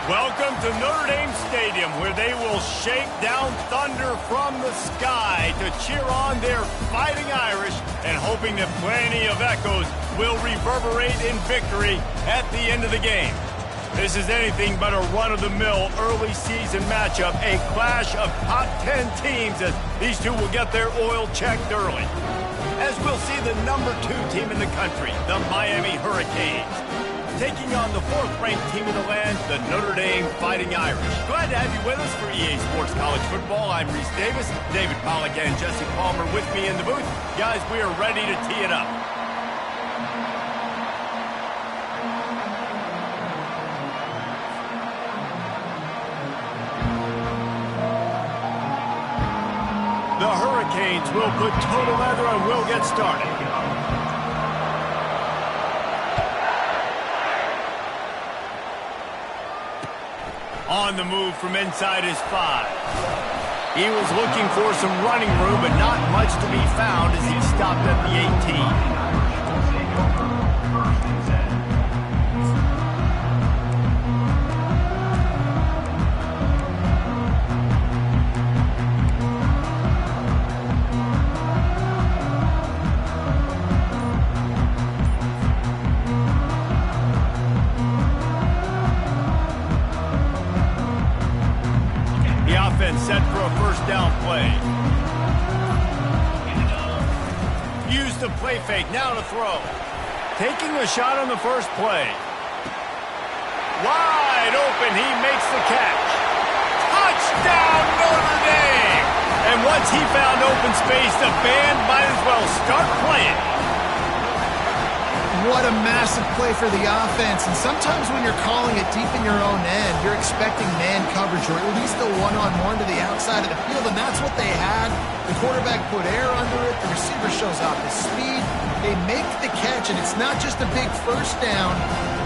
Welcome to Notre Dame Stadium, where they will shake down thunder from the sky to cheer on their Fighting Irish and hoping that plenty of echoes will reverberate in victory at the end of the game. This is anything but a run-of-the-mill early season matchup, a clash of top 10 teams as these two will get their oil checked early. As we'll see the number 2 team in the country, the Miami Hurricanes, taking on the 4th-ranked team in the land, the Notre Dame Fighting Irish. Glad to have you with us for EA Sports College Football. I'm Reese Davis, David Pollack and Jesse Palmer with me in the booth. Guys, we are ready to tee it up. The Hurricanes will put total leather and we'll get started. On the move from inside his 5. He was looking for some running room, but not much to be found as he stopped at the 18. Set for a first down play. Use the play fake, now to throw. Taking a shot on the first play. Wide open, he makes the catch. Touchdown, Notre Dame! And once he found open space, the band might as well start playing. What a massive play for the offense. And sometimes when you're calling it deep in your own end, you're expecting man coverage or at least a one-on-one to the outside of the field, and that's what they had. The quarterback put air under it. The receiver shows off his speed. They make the catch, and it's not just a big first down.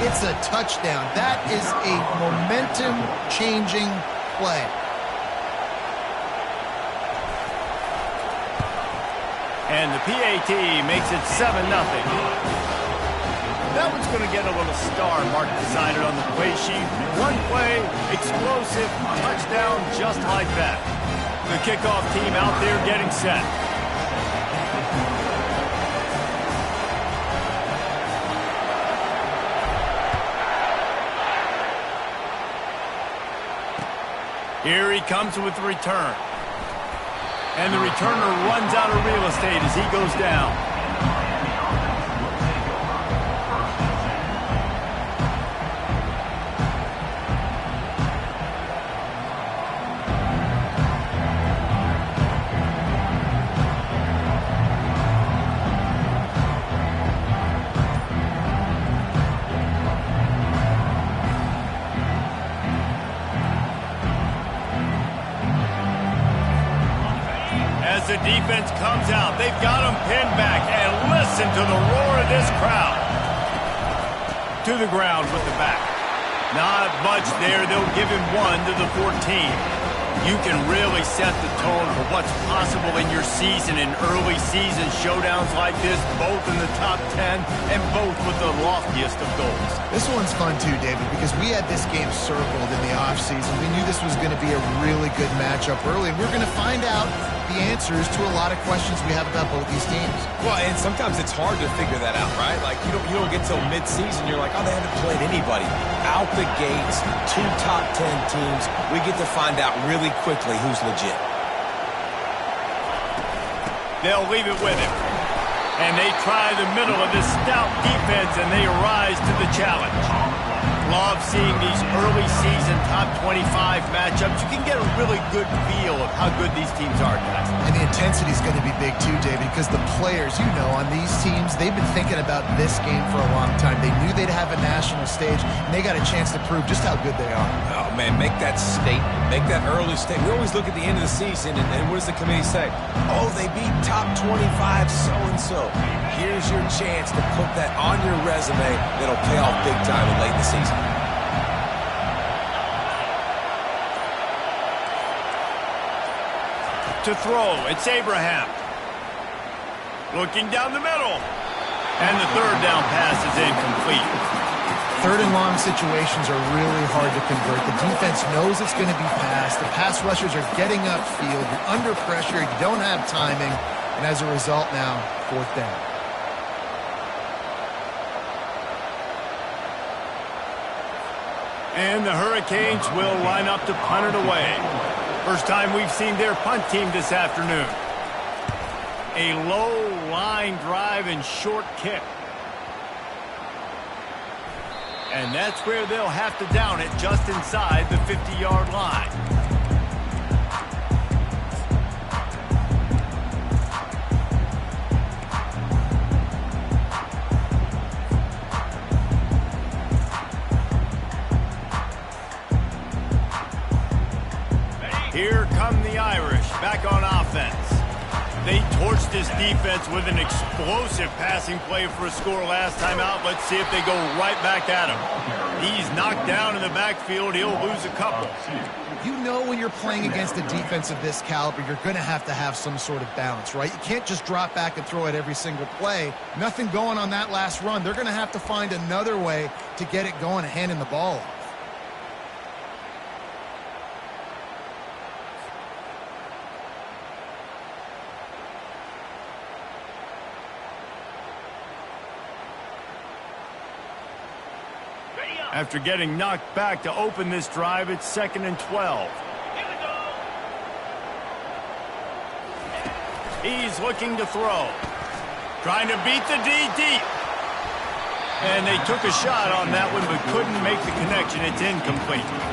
It's a touchdown. That is a momentum-changing play. And the PAT makes it 7-0. That one's going to get a little star mark decided on the play sheet. One play, explosive, touchdown, just like that. The kickoff team out there getting set. Here he comes with the return. And the returner runs out of real estate as he goes down. As the defense comes out, they've got him pinned back, and listen to the roar of this crowd. To the ground with the back. Not much there. They'll give him 1 to the 14. You can really set the tone for what's possible in your season in early season showdowns like this, both in the top 10 and both with the loftiest of goals. This one's fun too, David, because we had this game circled in the offseason. We knew this was going to be a really good matchup early, and we're going to find out the answers to a lot of questions we have about both these teams. Well, and sometimes it's hard to figure that out, right? Like, you don't get till mid-season, you're like, oh, they haven't played anybody. Out the gates, 2 top 10 teams, we get to find out really quickly who's legit. They'll leave it with him. And they try the middle of this stout defense, and they rise to the challenge. Love seeing these early season top 25 matchups. You can get a really good feel of how good these teams are, guys. And the intensity is going to be big too, David, because the players, you know, on these teams, they've been thinking about this game for a long time. They knew they'd have a national stage, and they got a chance to prove just how good they are. Oh, man, make that statement. Make that early statement. We always look at the end of the season, and what does the committee say? Oh, they beat top 25 so-and-so. Here's your chance to put that on your resume that'll pay off big time late in the season. To throw, it's Abraham. Looking down the middle. And the third down pass is incomplete. Third and long situations are really hard to convert. The defense knows it's going to be passed. The pass rushers are getting upfield. You're under pressure. You don't have timing. And as a result now, fourth down. And the Hurricanes will line up to punt it away. First time we've seen their punt team this afternoon. A low line drive and short kick. And that's where they'll have to down it, just inside the 50-yard line. Here come the Irish, back on offense. They torched this defense with an explosive passing play for a score last time out. Let's see if they go right back at him. He's knocked down in the backfield. He'll lose a couple. You know when you're playing against a defense of this caliber, you're going to have some sort of balance, right? You can't just drop back and throw it every single play. Nothing going on that last run. They're going to have to find another way to get it going and handing the ball off. After getting knocked back to open this drive, it's 2nd and 12. He's looking to throw. Trying to beat the D deep. And they took a shot on that one, but couldn't make the connection. It's incomplete.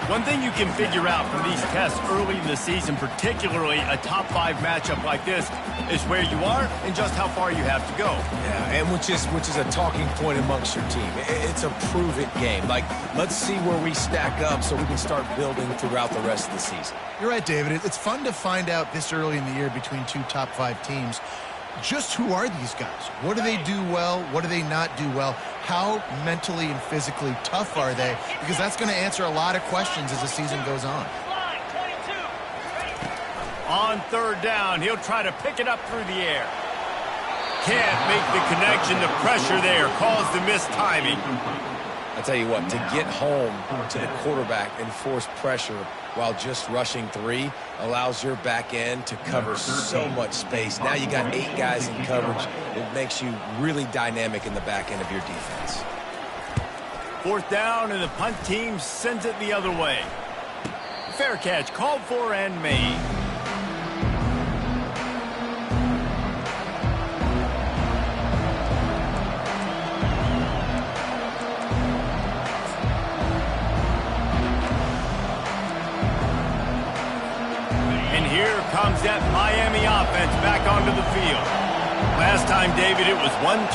One thing you can figure out from these tests early in the season, particularly a top 5 matchup like this, is where you are and just how far you have to go. Yeah, and which is a talking point amongst your team. It's a prove-it game. Like, let's see where we stack up so we can start building throughout the rest of the season. You're right, David. It's fun to find out this early in the year between two top 5 teams. Just who are these guys? What do they do well? What do they not do well? How mentally and physically tough are they? Because that's going to answer a lot of questions as the season goes on. On third down, he'll try to pick it up through the air. Can't make the connection. The pressure there caused the missed timing. I tell you what, to get home to the quarterback and force pressure while just rushing 3 allows your back end to cover so much space. Now you got 8 guys in coverage. It makes you really dynamic in the back end of your defense. Fourth down, and the punt team sends it the other way. Fair catch, called for and made. Comes that Miami offense back onto the field. Last time, David, it was 1-2-3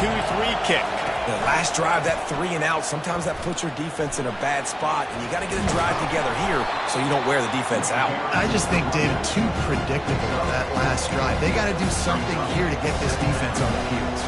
kick. The last drive, that 3 and out, sometimes that puts your defense in a bad spot, and you got to get a drive together here so you don't wear the defense out. I just think, David, too predictable that last drive. They got to do something here to get this defense on the heels.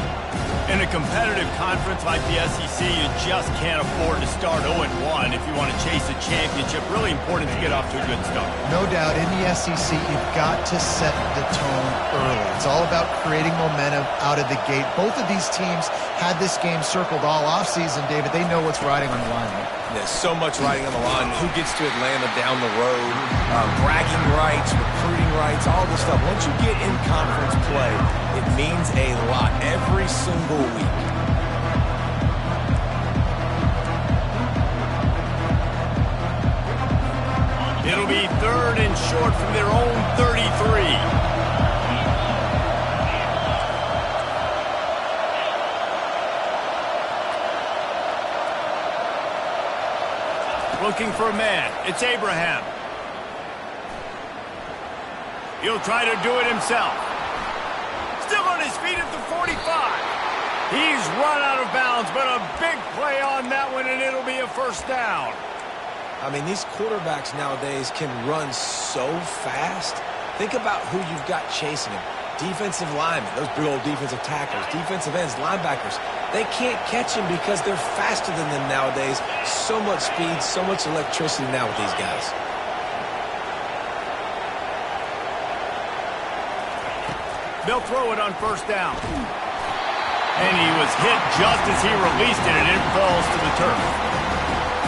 In a competitive conference like the SEC, you just can't afford to start 0-1 if you want to chase a championship. Really important to get off to a good start. No doubt, in the SEC, you've got to set the tone early. It's all about creating momentum out of the gate. Both of these teams had this game circled all offseason, David. They know what's riding on the line. There's so much riding on the line. Who gets to Atlanta down the road, bragging rights, recruiting rights, all this stuff. Once you get in conference play, it means a lot every single week. It'll be 3rd and short from their own 33. Looking for a man. It's Abraham. He'll try to do it himself. Still on his feet at the 45. He's run out of bounds, but a big play on that one, and it'll be a first down. I mean, these quarterbacks nowadays can run so fast. Think about who you've got chasing him. Defensive linemen, those big old defensive tackles, defensive ends, linebackers. They can't catch him because they're faster than them nowadays. So much speed, so much electricity now with these guys. They'll throw it on first down. And he was hit just as he released it, and it falls to the turf.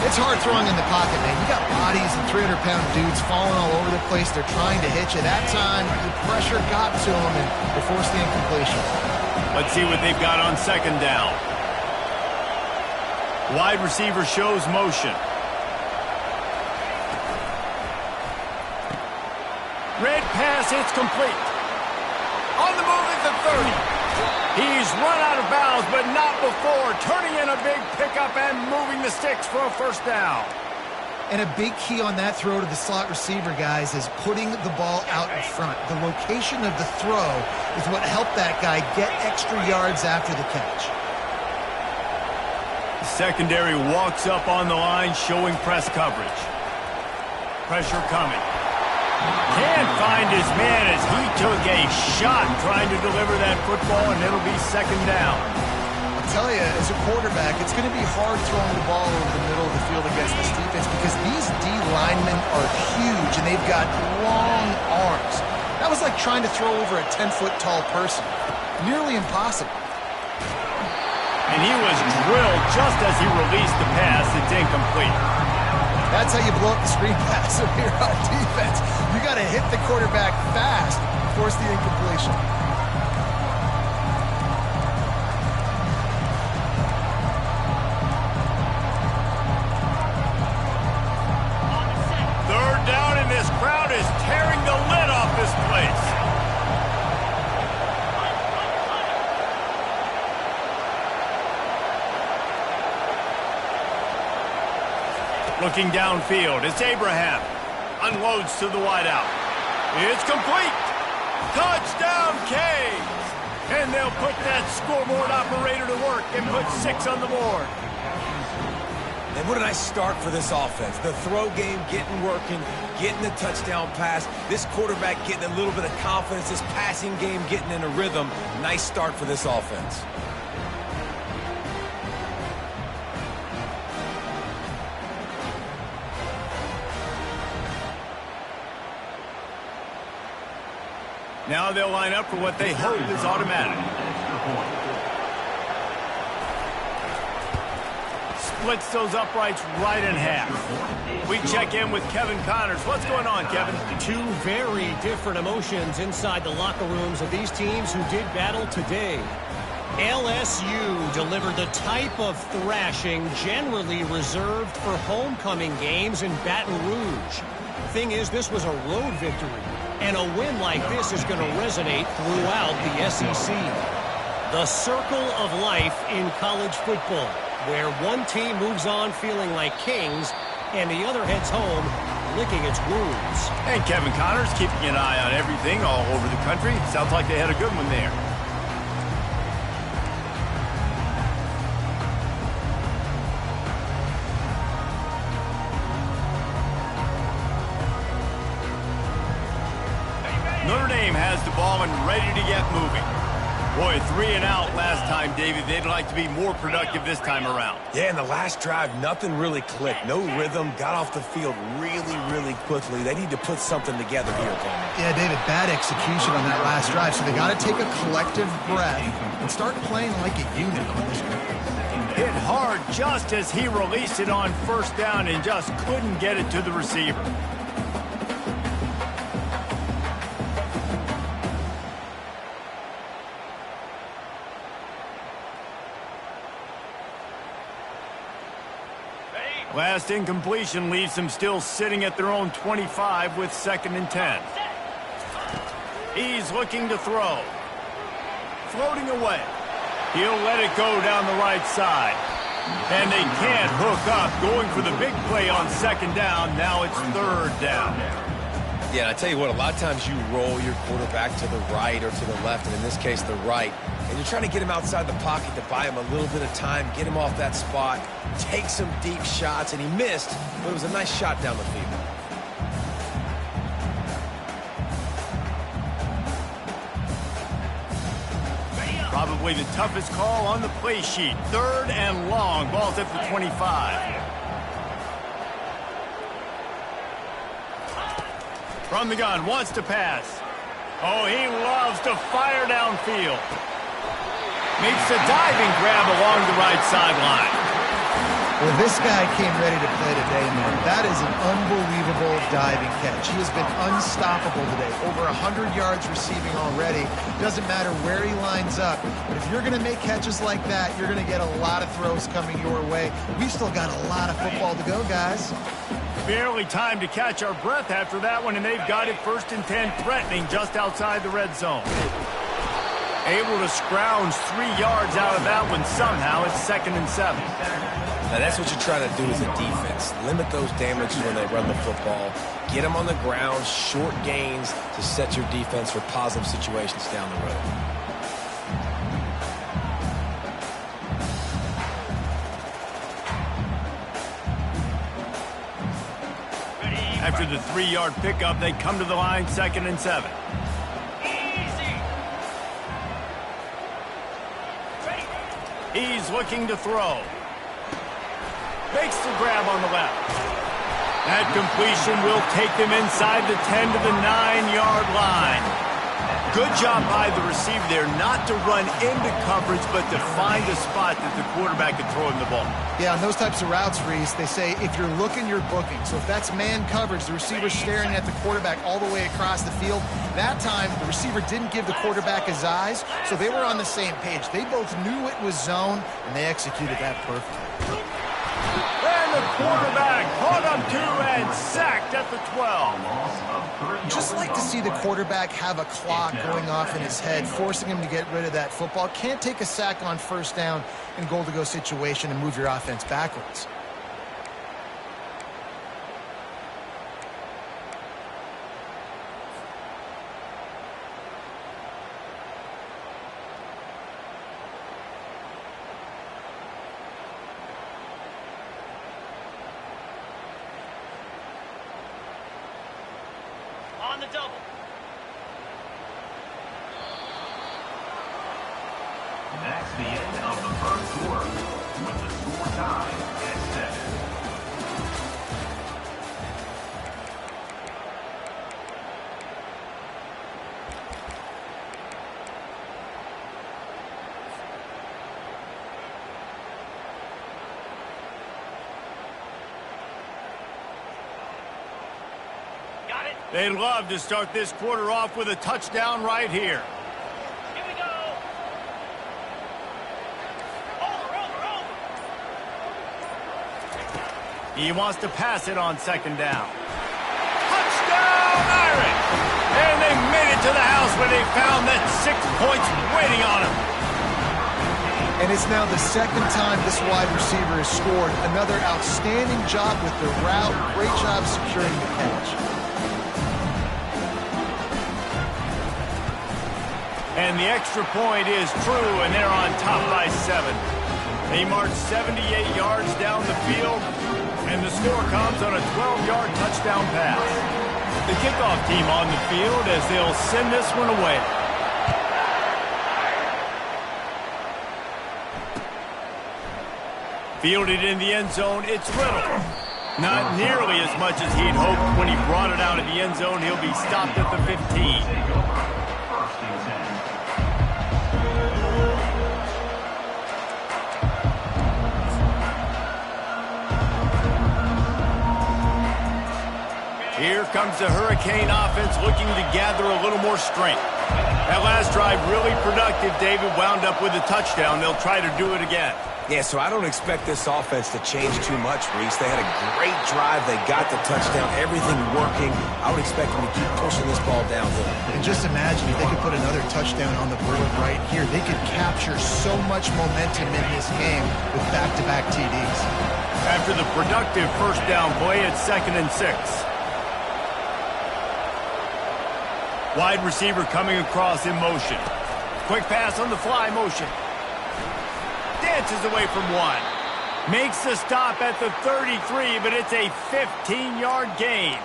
It's hard throwing in the pocket, man. You got bodies and 300-pound dudes falling all over the place. They're trying to hit you. That time, the pressure got to them, and they forced the incompletion. Let's see what they've got on second down. Wide receiver shows motion. Red pass, it's complete. On the move at the 30. He's run out of bounds, but not before turning in a big pickup and moving the sticks for a first down. And a big key on that throw to the slot receiver, guys, is putting the ball out in front. The location of the throw is what helped that guy get extra yards after the catch. The secondary walks up on the line, showing press coverage. Pressure coming. Can't find his man as he took a shot trying to deliver that football, and it'll be second down. I'll tell you, as a quarterback, it's going to be hard throwing the ball over the middle of the field against this defense because these D linemen are huge, and they've got long arms. That was like trying to throw over a 10-foot tall person. Nearly impossible. And he was drilled just as he released the pass. It's incomplete. That's how you blow up the screen pass if you're on defense. You got to hit the quarterback fast, force the incompletion. Third down, and this crowd is tearing the lid off this place. Looking downfield, it's Abraham. Unloads to the wideout. It's complete. Touchdown, Canes. And they'll put that scoreboard operator to work and put 6 on the board. And what a nice start for this offense. The throw game getting working, getting the touchdown pass. This quarterback getting a little bit of confidence. This passing game getting in a rhythm. Nice start for this offense. Now they'll line up for what they hope is automatic. Splits those uprights right in half. We check in with Kevin Connors. What's going on, Kevin? Two very different emotions inside the locker rooms of these teams who did battle today. LSU delivered the type of thrashing generally reserved for homecoming games in Baton Rouge. Thing is, this was a road victory. And a win like this is going to resonate throughout the SEC. The circle of life in college football, where one team moves on feeling like kings, and the other heads home licking its wounds. And Kevin Connors keeping an eye on everything all over the country. Sounds like they had a good one there. Notre Dame has the ball and ready to get moving. Boy, 3 and out last time, David. They'd like to be more productive this time around. Yeah, in the last drive, nothing really clicked. No rhythm, got off the field really, really quickly. They need to put something together here, Coleman. Yeah, David, bad execution on that last drive, so they got to take a collective breath and start playing like a unit on this one. Hit hard just as he released it on first down and just couldn't get it to the receiver. Last incompletion leaves them still sitting at their own 25 with 2nd and 10. He's looking to throw. Floating away. He'll let it go down the right side. And they can't hook up. Going for the big play on 2nd down. Now it's 3rd down. Yeah, and I tell you what, a lot of times you roll your quarterback to the right or to the left, and in this case, the right. And you're trying to get him outside the pocket to buy him a little bit of time, get him off that spot, take some deep shots, and he missed, but it was a nice shot down the field. Probably the toughest call on the play sheet. 3rd and long. Ball's at the 25. From the gun, wants to pass. Oh, he loves to fire downfield. Makes a diving grab along the right sideline. Well, this guy came ready to play today, man. That is an unbelievable diving catch. He has been unstoppable today. Over 100 yards receiving already. Doesn't matter where he lines up. But if you're going to make catches like that, you're going to get a lot of throws coming your way. We've still got a lot of football to go, guys. Barely time to catch our breath after that one, and they've got it 1st and 10, threatening just outside the red zone. Able to scrounge 3 yards out of that one somehow. It's 2nd and 7. Now that's what you're trying to do as a defense. Limit those damages when they run the football. Get them on the ground, short gains to set your defense for positive situations down the road. After the 3-yard pickup, they come to the line 2nd and 7. He's looking to throw. Makes the grab on the left. That completion will take them inside the 10 to the 9-yard line. Good job by the receiver there not to run into coverage, but to find a spot that the quarterback can throw him the ball. Yeah, on those types of routes, Reese, they say if you're looking, you're booking. So if that's man coverage, the receiver's staring at the quarterback all the way across the field. That time, the receiver didn't give the quarterback his eyes, so they were on the same page. They both knew it was zone, and they executed that perfectly. And the quarterback caught him too and sacked at the 12. Just like to see the quarterback have a clock going off in his head, forcing him to get rid of that football. Can't take a sack on 1st down in goal-to-go situation and move your offense backwards. On the double. That's the end of the 1st quarter, with the score tied at 7. They'd love to start this quarter off with a touchdown right here. Here we go. Over. He wants to pass it on 2nd down. Touchdown, Irish! And they made it to the house where they found that 6 points waiting on him. And it's now the 2nd time this wide receiver has scored. Another outstanding job with the route. Great job securing the catch. And the extra point is true, and they're on top by 7. They march 78 yards down the field, and the score comes on a 12-yard touchdown pass. The kickoff team on the field as they'll send this one away. Fielded in the end zone, it's Riddle. Not nearly as much as he'd hoped when he brought it out of the end zone. He'll be stopped at the 15. Here comes the Hurricane offense looking to gather a little more strength. That last drive really productive. David wound up with a touchdown. They'll try to do it again. Yeah, so I don't expect this offense to change too much, Reese. They had a great drive. They got the touchdown. Everything working. I would expect them to keep pushing this ball downhill. And just imagine if they could put another touchdown on the board right here. They could capture so much momentum in this game with back-to-back TDs. After the productive 1st down play, it's 2nd and 6. Wide receiver coming across in motion. Quick pass on the fly motion. Dances away from one. Makes the stop at the 33, but it's a 15-yard gain.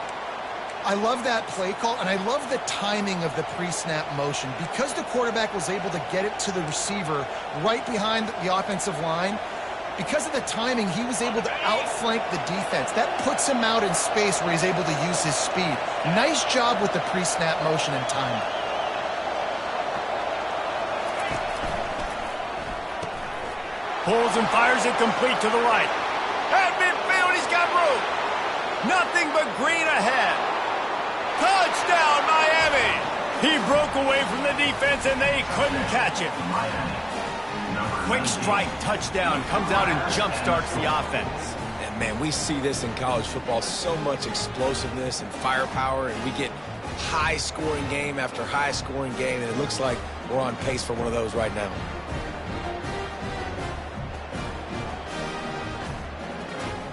I love that play call, and I love the timing of the pre-snap motion. Because the quarterback was able to get it to the receiver right behind the offensive line, because of the timing, he was able to outflank the defense. That puts him out in space where he's able to use his speed. Nice job with the pre-snap motion and timing. Pulls and fires it complete to the right. At midfield, he's got room. Nothing but green ahead. Touchdown, Miami. He broke away from the defense, and they couldn't catch it. Quick strike touchdown comes out and jump-starts the offense. And, man, we see this in college football, so much explosiveness and firepower, and we get high-scoring game after high-scoring game, and it looks like we're on pace for one of those right now.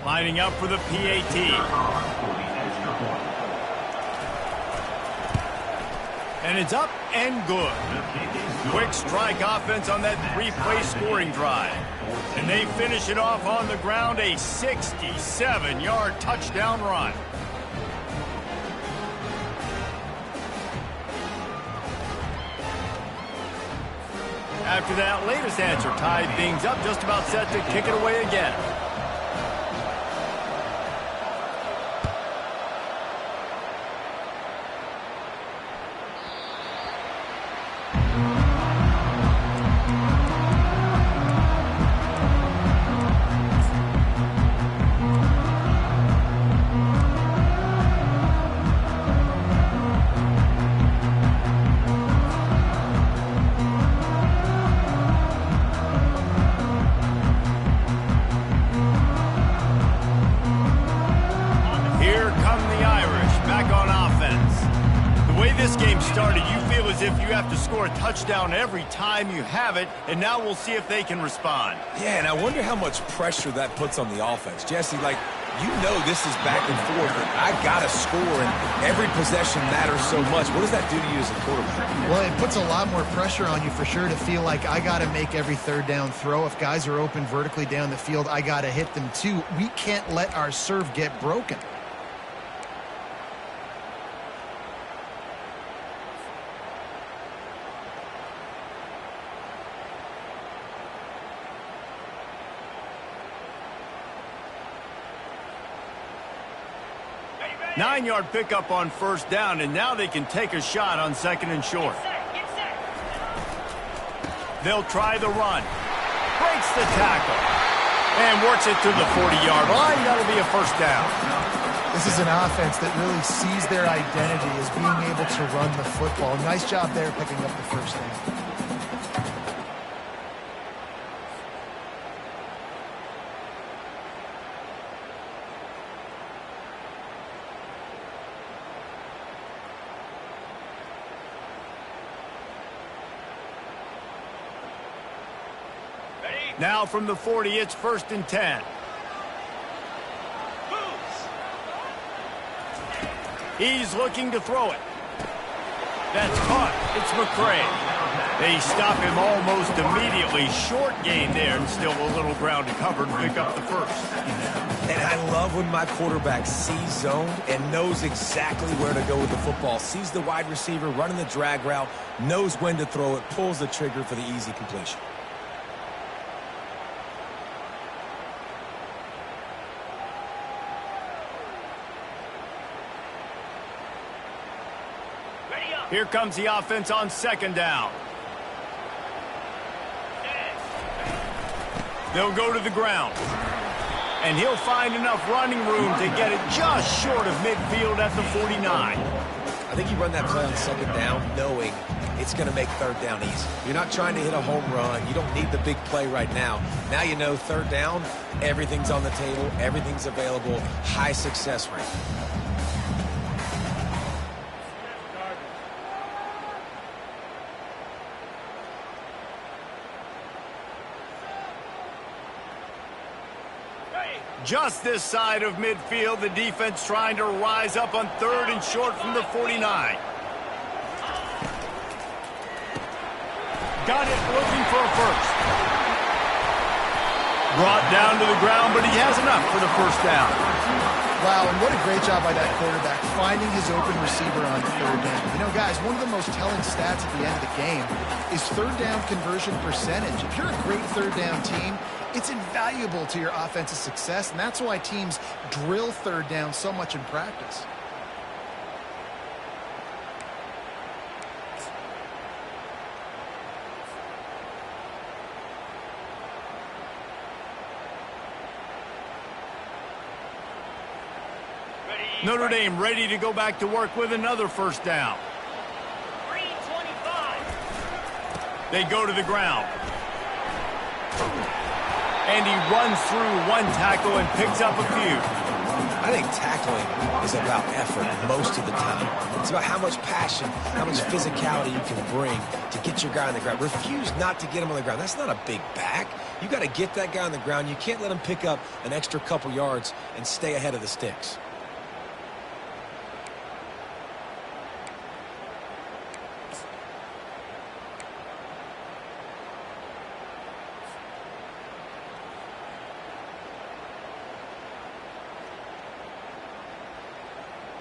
Lining up for the PAT. And it's up and good. Quick strike offense on that three-play scoring drive. And they finish it off on the ground, a 67-yard touchdown run. After that latest answer tied things up, just about set to kick it away again. Score a touchdown every time you have it, and now we'll see if they can respond. Yeah, and I wonder how much pressure that puts on the offense. Jesse, like, you know this is back and forth, and I got to score, and every possession matters so much. What does that do to you as a quarterback? Well, it puts a lot more pressure on you for sure to feel like I got to make every third down throw. If guys are open vertically down the field, I got to hit them too. We can't let our serve get broken. Nine-yard pickup on first down, and now they can take a shot on second and short. They'll try the run. Breaks the tackle. And works it to the 40-yard line. That'll be a first down. This is an offense that really sees their identity as being able to run the football. Nice job there picking up the first down. Now from the 40, it's first and 10. He's looking to throw it. That's caught. It's McCray. They stop him almost immediately. Short gain there, and still a little ground to cover to pick up the first. And I love when my quarterback sees zone and knows exactly where to go with the football. Sees the wide receiver running the drag route, knows when to throw it, pulls the trigger for the easy completion. Here comes the offense on second down. They'll go to the ground. And he'll find enough running room to get it just short of midfield at the 49. I think you run that play on second down knowing it's going to make third down easy. You're not trying to hit a home run. You don't need the big play right now. Now you know third down, everything's on the table, everything's available, high success rate. Just this side of midfield, the defense trying to rise up on third and short from the 49. Got it, looking for a first. Brought down to the ground, but he has enough for the first down. Wow, and what a great job by that quarterback, finding his open receiver on third down. You know, guys, one of the most telling stats at the end of the game is third down conversion percentage. If you're a great third down team, it's invaluable to your offensive success, and that's why teams drill third down so much in practice. Notre Dame ready to go back to work with another first down. 3:25. They go to the ground. And he runs through one tackle and picks up a few. I think tackling is about effort most of the time. It's about how much passion, how much physicality you can bring to get your guy on the ground. Refuse not to get him on the ground. That's not a big back. You got to get that guy on the ground. You can't let him pick up an extra couple yards and stay ahead of the sticks.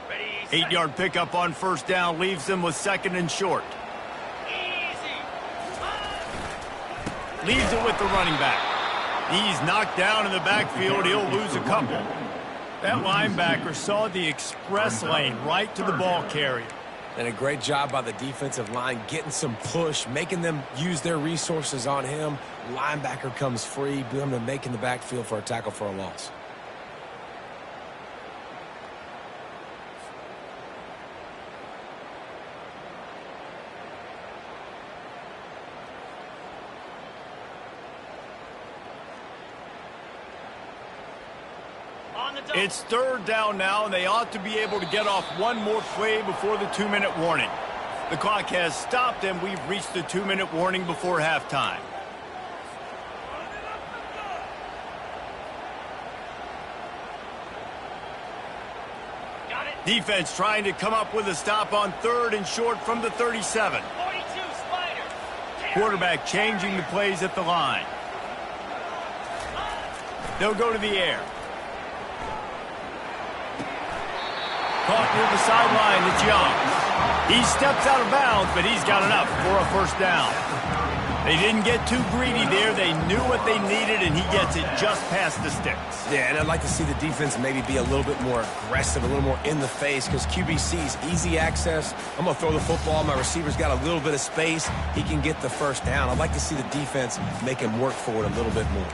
Ready, 8-yard pickup on first down leaves them with second and short. easy. Leaves it with the running back. He's knocked down in the backfield. He'll lose a couple. That linebacker saw the express lane right to the ball carrier. And a great job by the defensive line getting some push, making them use their resources on him. Linebacker comes free, boom, and making the backfield for a tackle for a loss. On the double. It's third down now, and they ought to be able to get off one more play before the 2-minute warning. The clock has stopped, and we've reached the 2-minute warning before halftime. Got it. Defense trying to come up with a stop on third and short from the 37. 42 Spider. Quarterback changing the plays at the line. They'll go to the air. Caught near the sideline, it's Young. He steps out of bounds, but he's got enough for a first down. They didn't get too greedy there. They knew what they needed, and he gets it just past the sticks. Yeah, and I'd like to see the defense maybe be a little bit more aggressive, a little more in the face, because QBC's easy access. I'm going to throw the football. My receiver's got a little bit of space. He can get the first down. I'd like to see the defense make him work for it a little bit more.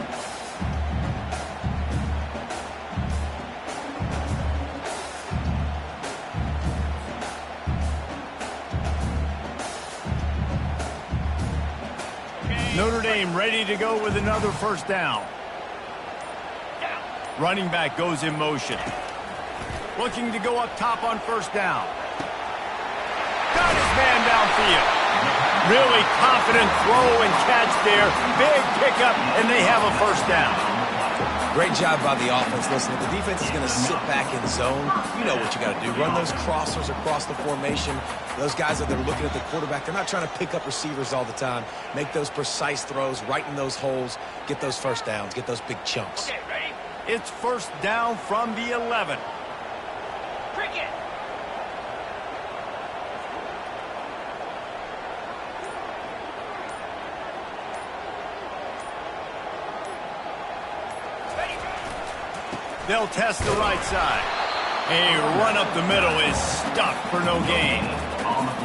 Notre Dame ready to go with another first down. Running back goes in motion. Looking to go up top on first down. Got his man downfield. Really confident throw and catch there. Big pickup, and they have a first down. Great job by the offense. Listen, if the defense is going to sit back in zone, you know what you got to do. Run those crossers across the formation. Those guys that are looking at the quarterback, they're not trying to pick up receivers all the time. Make those precise throws, right in those holes, get those first downs, get those big chunks. Okay, ready? It's first down from the 11. Cricket. They'll test the right side. A run up the middle is stuffed for no gain.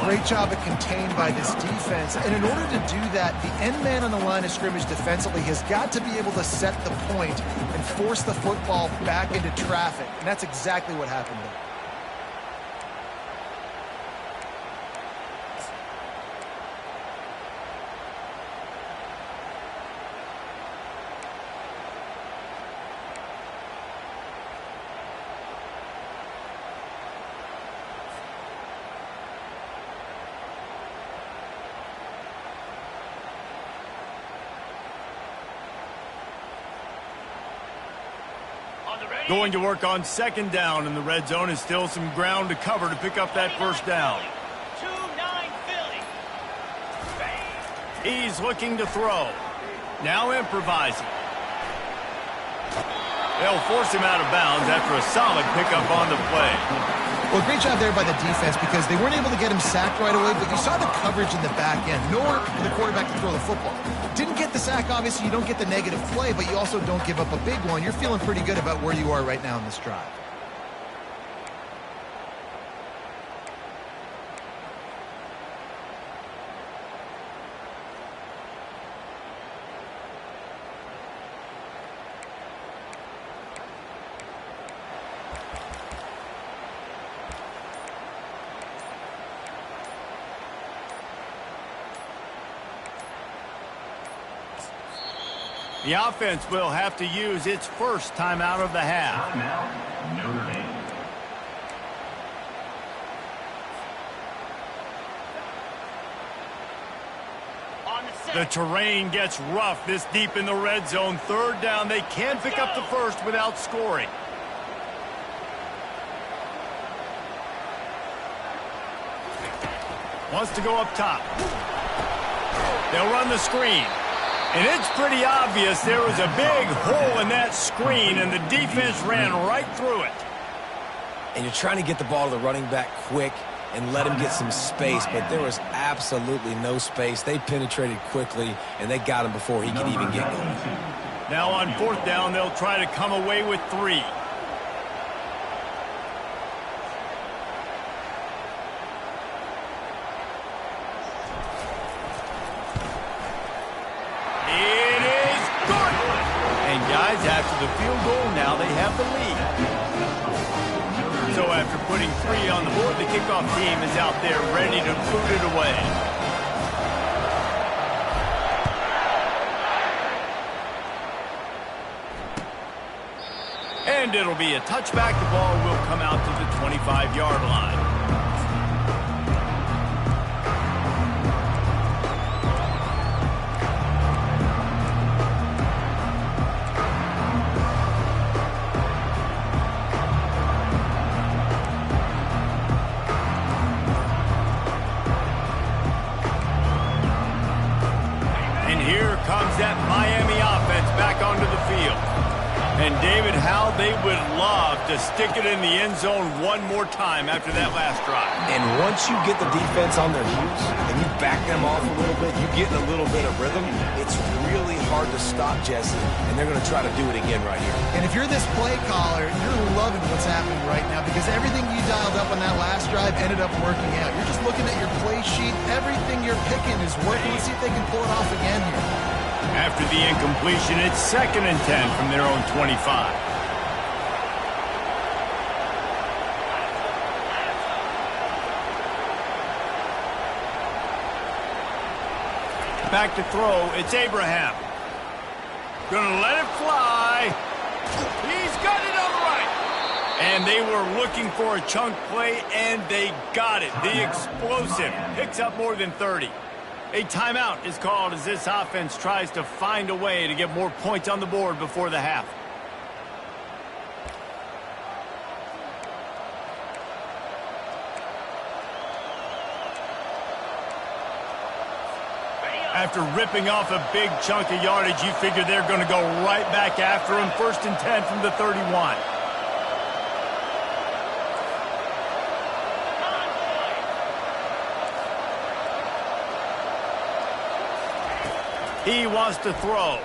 Great job of contained by this defense. And in order to do that, the end man on the line of scrimmage defensively has got to be able to set the point and force the football back into traffic. And that's exactly what happened there. Going to work on second down in the red zone is still some ground to cover to pick up that first down. 2-9 Philly. He's looking to throw. Now improvising. They'll force him out of bounds after a solid pickup on the play. Well, great job there by the defense because they weren't able to get him sacked right away, but you saw the coverage in the back end. Nowhere for the quarterback to throw the football. Didn't get the sack, obviously. You don't get the negative play, but you also don't give up a big one. You're feeling pretty good about where you are right now in this drive. The offense will have to use its first timeout of the half. Timeout, Notre Dame. The terrain gets rough this deep in the red zone. Third down, they can pick up the first without scoring. Wants to go up top. They'll run the screen. And it's pretty obvious there was a big hole in that screen, and the defense ran right through it. And you're trying to get the ball to the running back quick and let him get some space, but there was absolutely no space. They penetrated quickly, and they got him before he could even get going. Now on fourth down, they'll try to come away with 3. It is good! And guys, after the field goal, now they have the lead. So after putting 3 on the board, the kickoff team is out there ready to boot it away. And it'll be a touchback. The ball will come out to the 25-yard line. Comes that Miami offense back onto the field. And David, how they would love to stick it in the end zone one more time after that last drive. And once you get the defense on their heels and you back them off a little bit, you get in a little bit of rhythm, it's really hard to stop, Jesse, and they're going to try to do it again right here. And if you're this play caller, you're loving what's happening right now because everything you dialed up on that last drive ended up working out. You're just looking at your play sheet. Everything you're picking is working. Let's see if they can pull it off again here. After the incompletion, it's 2nd and 10 from their own 25. Back to throw, it's Abraham. Gonna let it fly. He's got it upright. And they were looking for a chunk play, and they got it. The explosive picks up more than 30. A timeout is called as this offense tries to find a way to get more points on the board before the half. After ripping off a big chunk of yardage, you figure they're going to go right back after him. 1st and 10 from the 31. He wants to throw.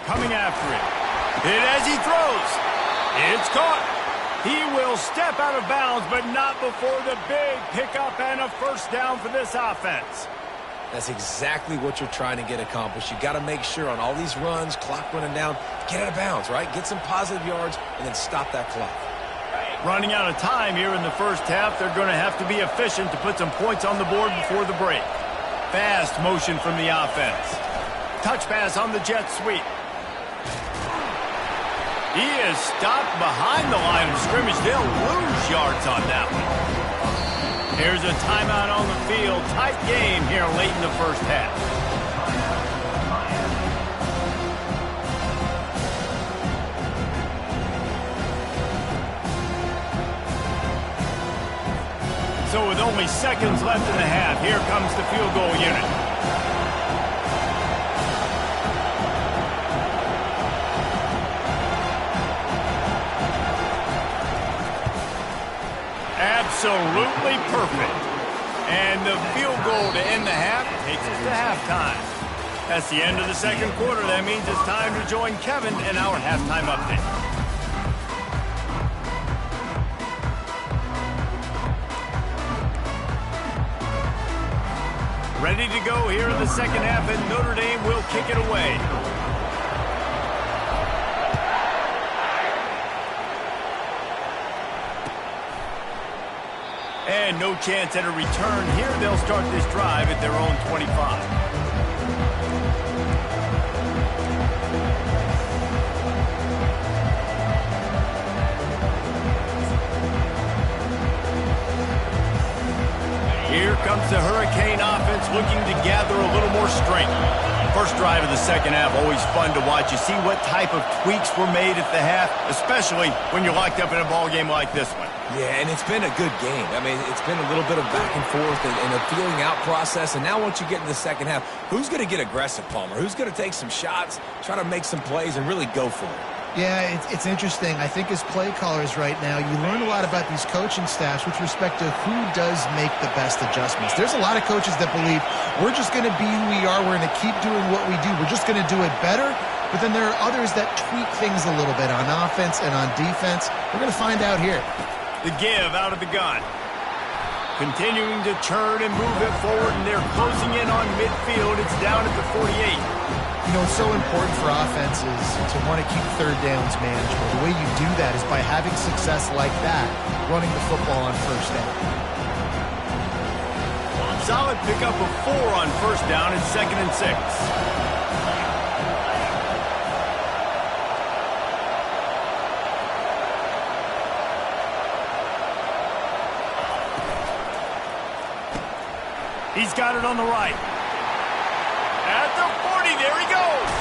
Coming after it. Hit as he throws. It's caught. He will step out of bounds, but not before the big pickup and a first down for this offense. That's exactly what you're trying to get accomplished. You got to make sure on all these runs, clock running down, get out of bounds, right? Get some positive yards and then stop that clock. Running out of time here in the first half, they're going to have to be efficient to put some points on the board before the break. Fast motion from the offense. Touch pass on the jet sweep. He is stopped behind the line of scrimmage. They'll lose yards on that one. Here's a timeout on the field. Tight game here late in the first half. So with only seconds left in the half, here comes the field goal unit. Absolutely perfect. And the field goal to end the half takes us to halftime. That's the end of the second quarter. That means it's time to join Kevin in our halftime update. Ready to go here in the second half, and Notre Dame will kick it away. And no chance at a return here. They'll start this drive at their own 25. comes the Hurricane offense looking to gather a little more strength. First drive of the second half, always fun to watch. You see what type of tweaks were made at the half, especially when you're locked up in a ball game like this one. Yeah, and it's been a good game. I mean, it's been a little bit of back and forth and a feeling out process. And now once you get in the second half, who's going to get aggressive, Palmer? Who's going to take some shots, try to make some plays, and really go for it? Yeah, it's interesting. I think as play callers right now, you learn a lot about these coaching staffs with respect to who does make the best adjustments. There's a lot of coaches that believe we're just going to be who we are. We're going to keep doing what we do. We're just going to do it better. But then there are others that tweak things a little bit on offense and on defense. We're going to find out here. The give out of the gun. Continuing to turn and move it forward, and they're closing in on midfield. It's down at the 48. You know, it's so important for offenses to want to keep third downs manageable. The way you do that is by having success like that, running the football on first down. Solid pickup of 4 on first down and 2nd and 6. He's got it on the right. At the 40, there he goes.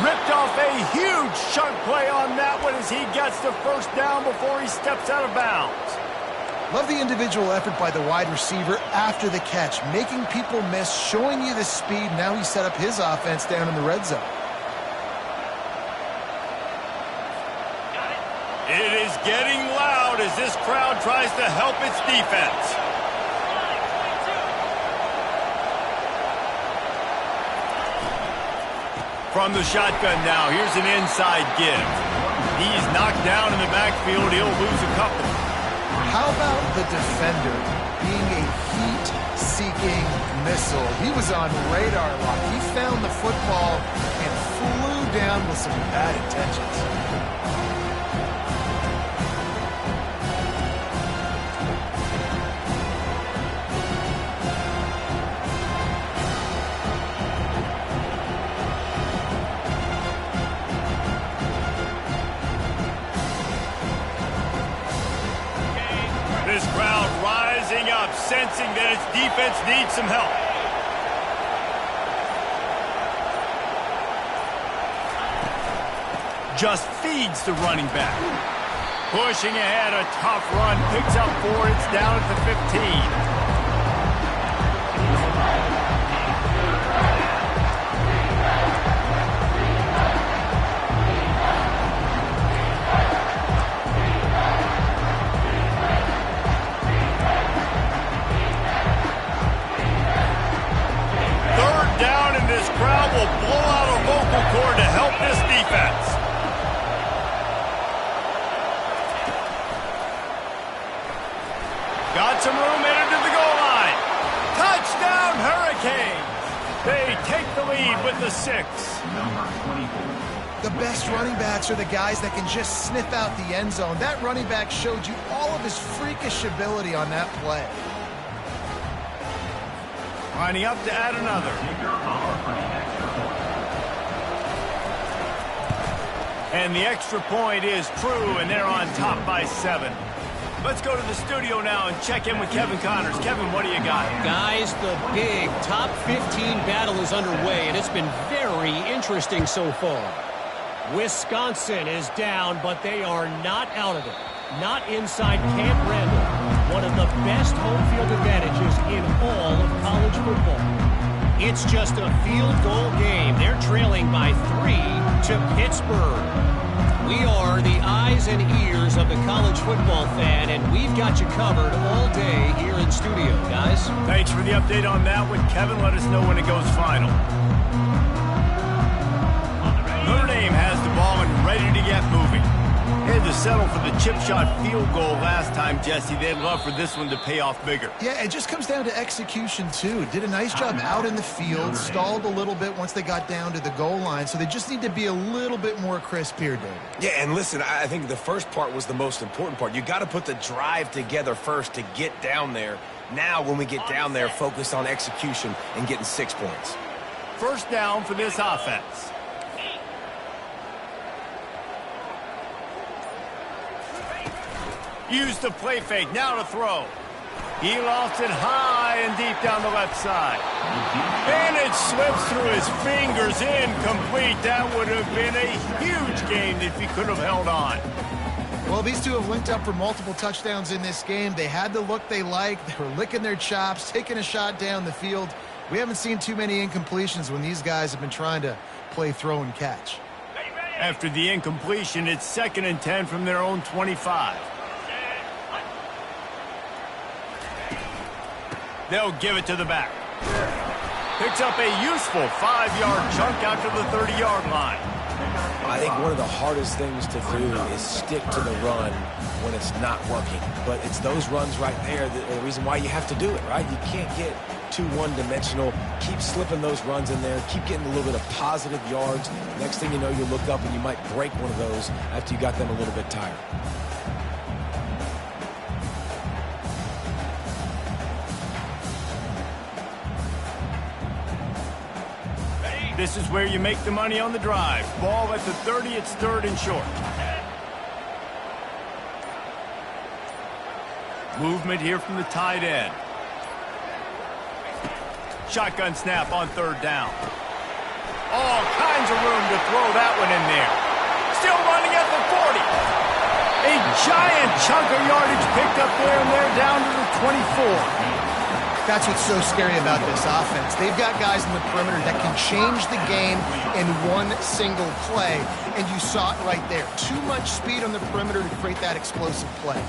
Ripped off a huge chunk play on that one as he gets the first down before he steps out of bounds. Love the individual effort by the wide receiver after the catch, making people miss, showing you the speed. Now he set up his offense down in the red zone. It is getting loud as this crowd tries to help its defense. From the shotgun now, here's an inside give. He's knocked down in the backfield. He'll lose a couple. How about the defender being a heat-seeking missile? He was on radar lock. He found the football and flew down with some bad intentions. This crowd rising up, sensing that its defense needs some help. Just feeds the running back. Pushing ahead, a tough run, picks up 4, it's down at the 15. This crowd will blow out a vocal cord to help this defense. Got some room headed to the goal line. Touchdown, Hurricanes. They take the lead with the 6. Number 24. The best running backs are the guys that can just sniff out the end zone. That running back showed you all of his freakish ability on that play. Lining up to add another. And the extra point is true, and they're on top by 7. Let's go to the studio now and check in with Kevin Connors. Kevin, what do you got? Guys, the big top 15 battle is underway, and it's been very interesting so far. Wisconsin is down, but they are not out of it. Not inside Camp Randall. One of the best home field advantages in all of college football. It's just a field goal game. They're trailing by 3 to Pittsburgh. We are the eyes and ears of the college football fan, and we've got you covered all day here in studio, guys. Thanks for the update on that one, Kevin. Let us know when it goes final. Notre Dame has the ball and ready to get moving. They had to settle for the chip shot field goal last time, Jesse. They'd love for this one to pay off bigger. Yeah, it just comes down to execution, too. Did a nice job out in the field, stalled a little bit once they got down to the goal line, so they just need to be a little bit more crisp here, David. Yeah, and listen, I think the first part was the most important part. You got to put the drive together first to get down there. Now, when we get down there, focus on execution and getting 6 points. First down for this offense. Use the play fake, now to throw. He lost it high and deep down the left side. And it slips through his fingers, incomplete. That would have been a huge gain if he could have held on. Well, these two have linked up for multiple touchdowns in this game. They had the look they liked. They were licking their chops, taking a shot down the field. We haven't seen too many incompletions when these guys have been trying to play throw and catch. After the incompletion, it's 2nd and 10 from their own 25. They'll give it to the back. Picks up a useful 5-yard chunk out to the 30-yard line. I think one of the hardest things to do is stick to the run when it's not working. But it's those runs right there that are the reason why you have to do it, right? You can't get too one-dimensional. Keep slipping those runs in there. Keep getting a little bit of positive yards. Next thing you know, you look up and you might break one of those after you got them a little bit tired. This is where you make the money on the drive. Ball at the 30, it's 3rd and short. Movement here from the tight end. Shotgun snap on 3rd down. All kinds of room to throw that one in there. Still running at the 40. A giant chunk of yardage picked up there, and they're down to the 24. That's what's so scary about this offense. They've got guys in the perimeter that can change the game in one single play, and you saw it right there. Too much speed on the perimeter to create that explosive play.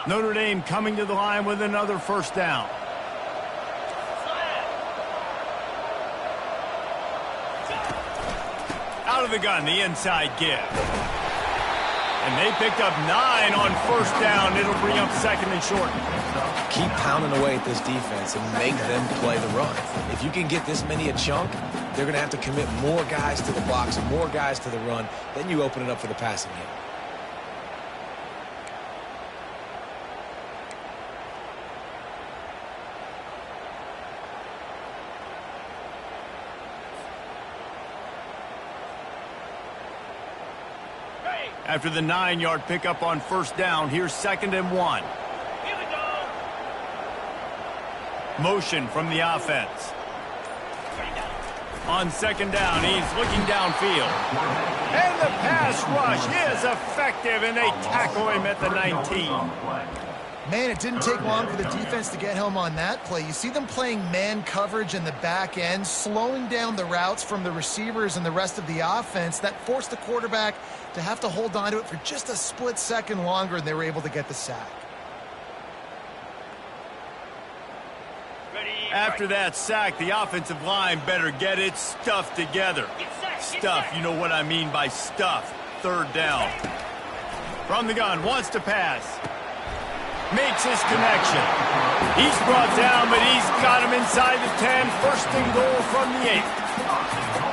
Notre Dame coming to the line with another 1st down. Out of the gun, the inside give. And they picked up 9 on 1st down. It'll bring up 2nd and short. Keep pounding away at this defense and make them play the run. If you can get this many a chunk, they're going to have to commit more guys to the box, more guys to the run. Then you open it up for the passing game. After the 9-yard pickup on 1st down, here's 2nd and 1. Here we go. Motion from the offense. On 2nd down, he's looking downfield. And the pass rush is effective, and they tackle him at the 19. Man, it didn't take long for the defense to get home on that play. You see them playing man coverage in the back end, slowing down the routes from the receivers and the rest of the offense. That forced the quarterback to have to hold on to it for just a split second longer, and they were able to get the sack. After that sack, the offensive line better get its stuff together. Stuff, you know what I mean by stuff. 3rd down. From the gun, wants to pass. Makes his connection. He's brought down, but he's got him inside the 10. 1st and goal from the 8.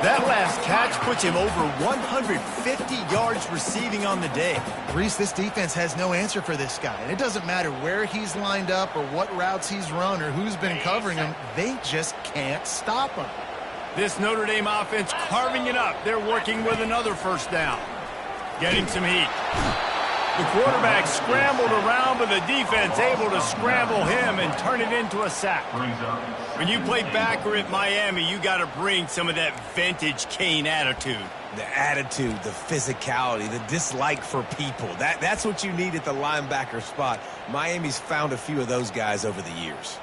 That last catch puts him over 150 yards receiving on the day. Reese, this defense has no answer for this guy. And it doesn't matter where he's lined up or what routes he's run or who's been covering him. They just can't stop him. This Notre Dame offense carving it up. They're working with another 1st down. Getting some heat. The quarterback scrambled around, but the defense able to scramble him and turn it into a sack. When you play backer at Miami, you got to bring some of that vintage Kane attitude. The attitude, the physicality, the dislike for people. That's what you need at the linebacker spot. Miami's found a few of those guys over the years.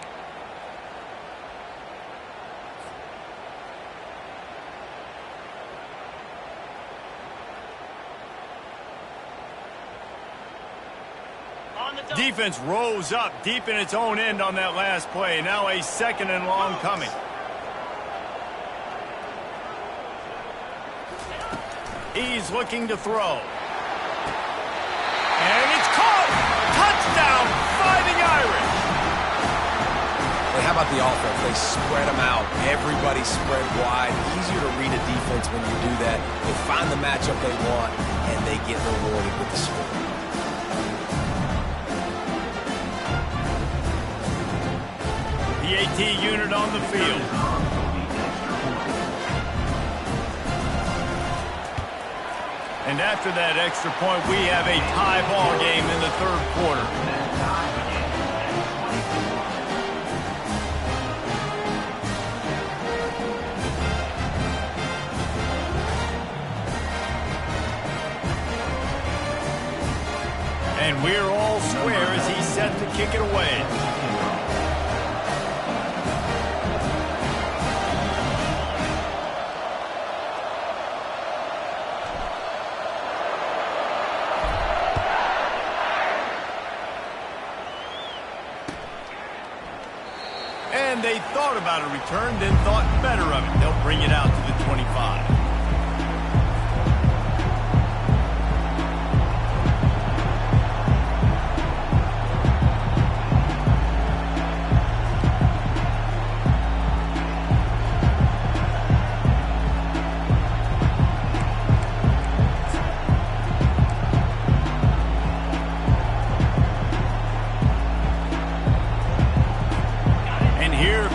Defense rose up deep in its own end on that last play. Now a 2nd and long coming. He's looking to throw. And it's caught! Touchdown, Fighting Irish! Hey, how about the offense? They spread them out. Everybody spread wide. Easier to read a defense when you do that. They find the matchup they want, and they get rewarded with the score. The AT unit on the field. And after that extra point, we have a tie ball game in the third quarter. And we're all square as he's set to kick it away. And they thought about a return, then thought better of it. They'll bring it out to the 25.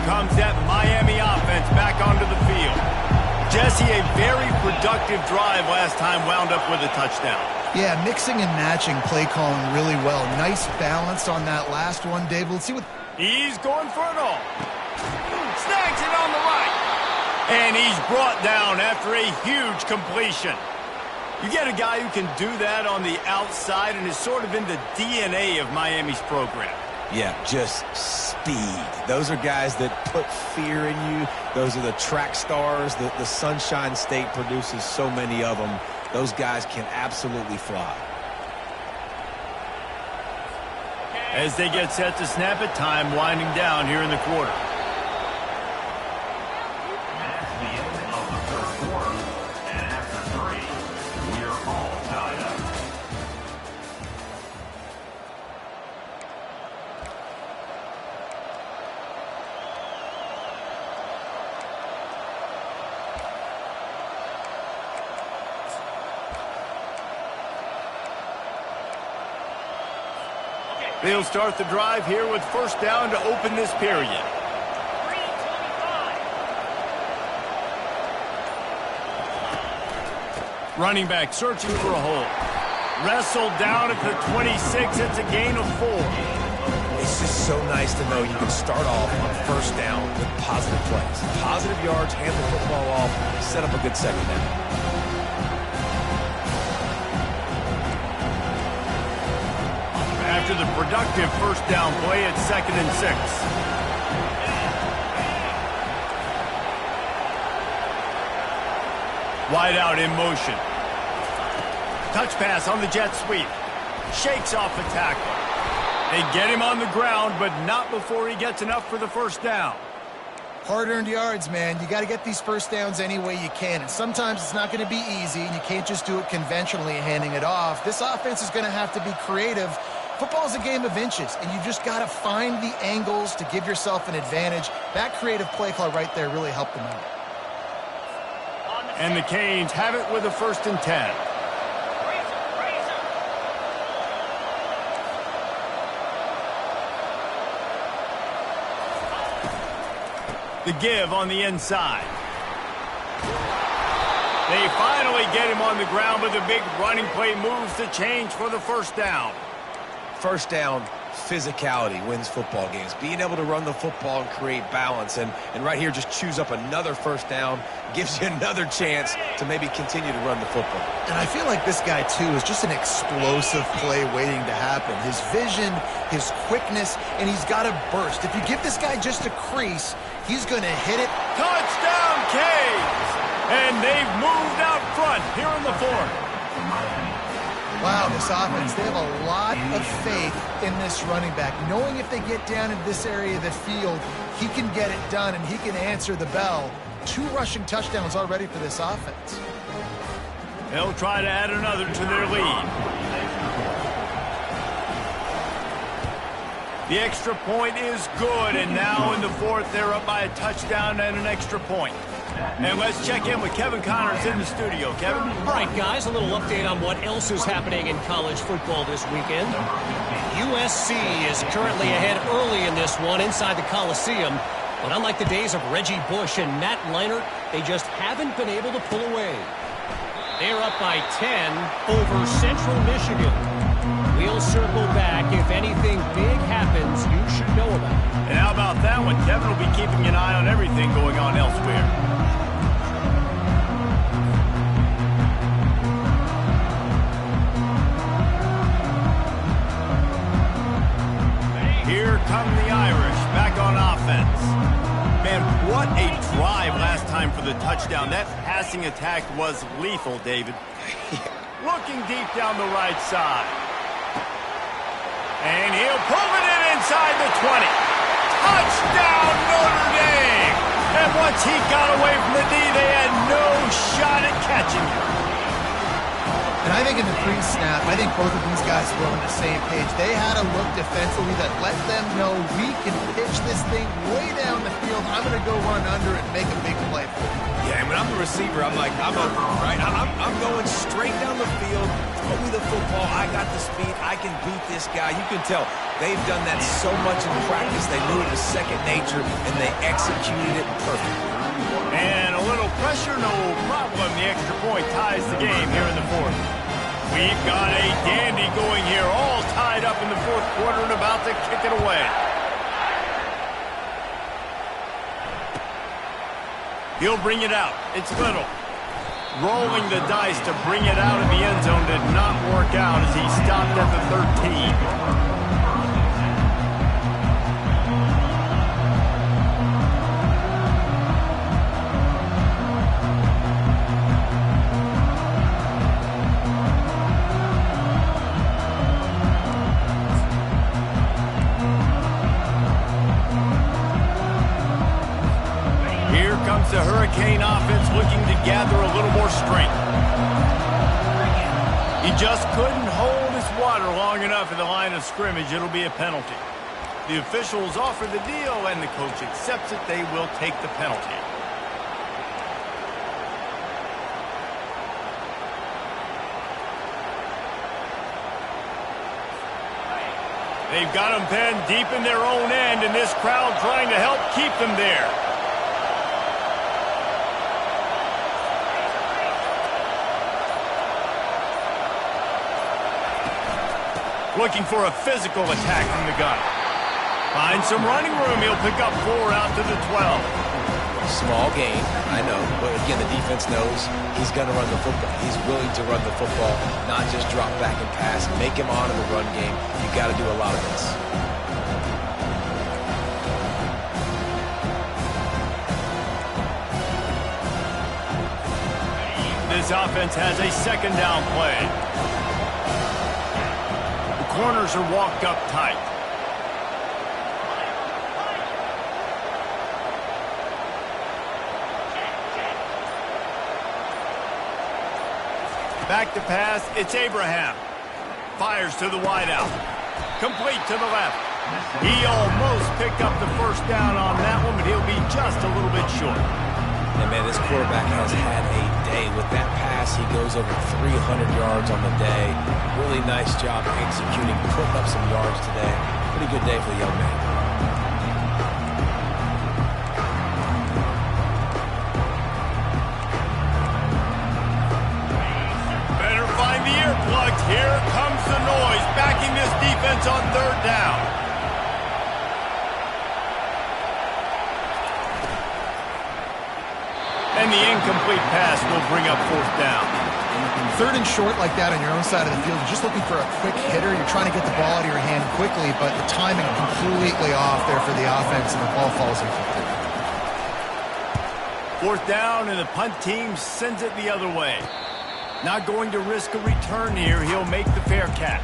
Comes that Miami offense back onto the field. Jesse, a very productive drive last time wound up with a touchdown. Yeah, mixing and matching play calling really well. Nice balance on that last one, Dave. Let's see what... He's going for it all. Snags it on the right. And he's brought down after a huge completion. You get a guy who can do that on the outside and is sort of in the DNA of Miami's program. Yeah, just speed. Those are guys that put fear in you. Those are the track stars. The Sunshine State produces so many of them. Those guys can absolutely fly. As they get set to snap it, time winding down here in the quarter. That's the end of the first quarter. And after 3, we're all tied up. They'll start the drive here with first down to open this period. Running back searching for a hole. Wrestled down at the 26. It's a gain of 4. It's just so nice to know you can start off on first down with positive plays. Positive yards, hand the football off, set up a good second down. After the productive first down play, it's 2nd and 6. Wide out in motion. Touch pass on the jet sweep. Shakes off the tackle. They get him on the ground, but not before he gets enough for the first down. Hard-earned yards, man. You got to get these first downs any way you can. And sometimes it's not going to be easy, and you can't just do it conventionally handing it off. This offense is going to have to be creative. Football is a game of inches, and you just got to find the angles to give yourself an advantage. That creative play call right there really helped them out. And the Canes have it with a 1st and 10. The give on the inside. They finally get him on the ground, but the big running play moves the change for the first down. First down, physicality wins football games. Being able to run the football and create balance. And right here, just choose up another first down. Gives you another chance to maybe continue to run the football. And I feel like this guy, too, is just an explosive play waiting to happen. His vision, his quickness, and he's got a burst. If you give this guy just a crease, he's going to hit it. Touchdown, Canes! And they've moved out front here in the 4th. Wow, this offense, they have a lot of faith in this running back, knowing if they get down in this area of the field, he can get it done and he can answer the bell. 2 rushing touchdowns already for this offense. They'll try to add another to their lead. The extra point is good, and now in the 4th, they're up by a touchdown and an extra point. And let's check in with Kevin Connors in the studio. Kevin? All right, guys, a little update on what else is happening in college football this weekend. USC is currently ahead early in this one inside the Coliseum. But unlike the days of Reggie Bush and Matt Leinart, they just haven't been able to pull away. They're up by 10 over Central Michigan. We'll circle back. If anything big happens, you should know about it. And how about that one? Kevin will be keeping an eye on everything going on elsewhere. Here come the Irish back on offense. Man, what a drive last time for the touchdown. That passing attack was lethal, David. Looking deep down the right side. And he'll pull it in inside the 20. Touchdown, Notre Dame! And once he got away from the D, they had no shot at catching him. And I think in the pre-snap, I think both of these guys were on the same page. They had a look defensively that let them know we can pitch this thing way down the field. I'm going to go run under and make a big play for you. Yeah, and when I'm the receiver, I'm like, I'm open, right? I'm going straight down the field. Throw me the football. I got the speed. I can beat this guy. You can tell they've done that so much in practice. They knew it was second nature, and they executed it perfectly. And a little pressure, no problem. The extra point ties the game here in the fourth. We've got a dandy going here, all tied up in the fourth quarter and about to kick it away. He'll bring it out. It's Little. Rolling the dice to bring it out of the end zone did not work out as he stopped at the 13. The Hurricane offense looking to gather a little more strength. He just couldn't hold his water long enough in the line of scrimmage. It'll be a penalty. The officials offer the deal, and the coach accepts it. They will take the penalty. They've got them pinned deep in their own end, and this crowd trying to help keep them there. Looking for a physical attack from the gun. Finds some running room. He'll pick up 4 out to the 12. Small gain, I know. But again, the defense knows he's going to run the football. He's willing to run the football, not just drop back and pass. Make him honor the run game. You got to do a lot of this. This offense has a second down play. Corners are walked up tight. Back to pass, it's Abraham. Fires to the wideout. Complete to the left. He almost picked up the first down on that one, but he'll be just a little bit short. And man, this quarterback has had a day. With that pass, he goes over 300 yards on the day. Really nice job executing, putting up some yards today. Pretty good day for the young man. Better find the earplugs. Here comes the noise, backing this defense on third down. And the incomplete pass will bring up fourth down. Third and short like that on your own side of the field, you're just looking for a quick hitter. You're trying to get the ball out of your hand quickly, but the timing completely off there for the offense, and the ball falls incomplete. Fourth down, and the punt team sends it the other way. Not going to risk a return here. He'll make the fair catch.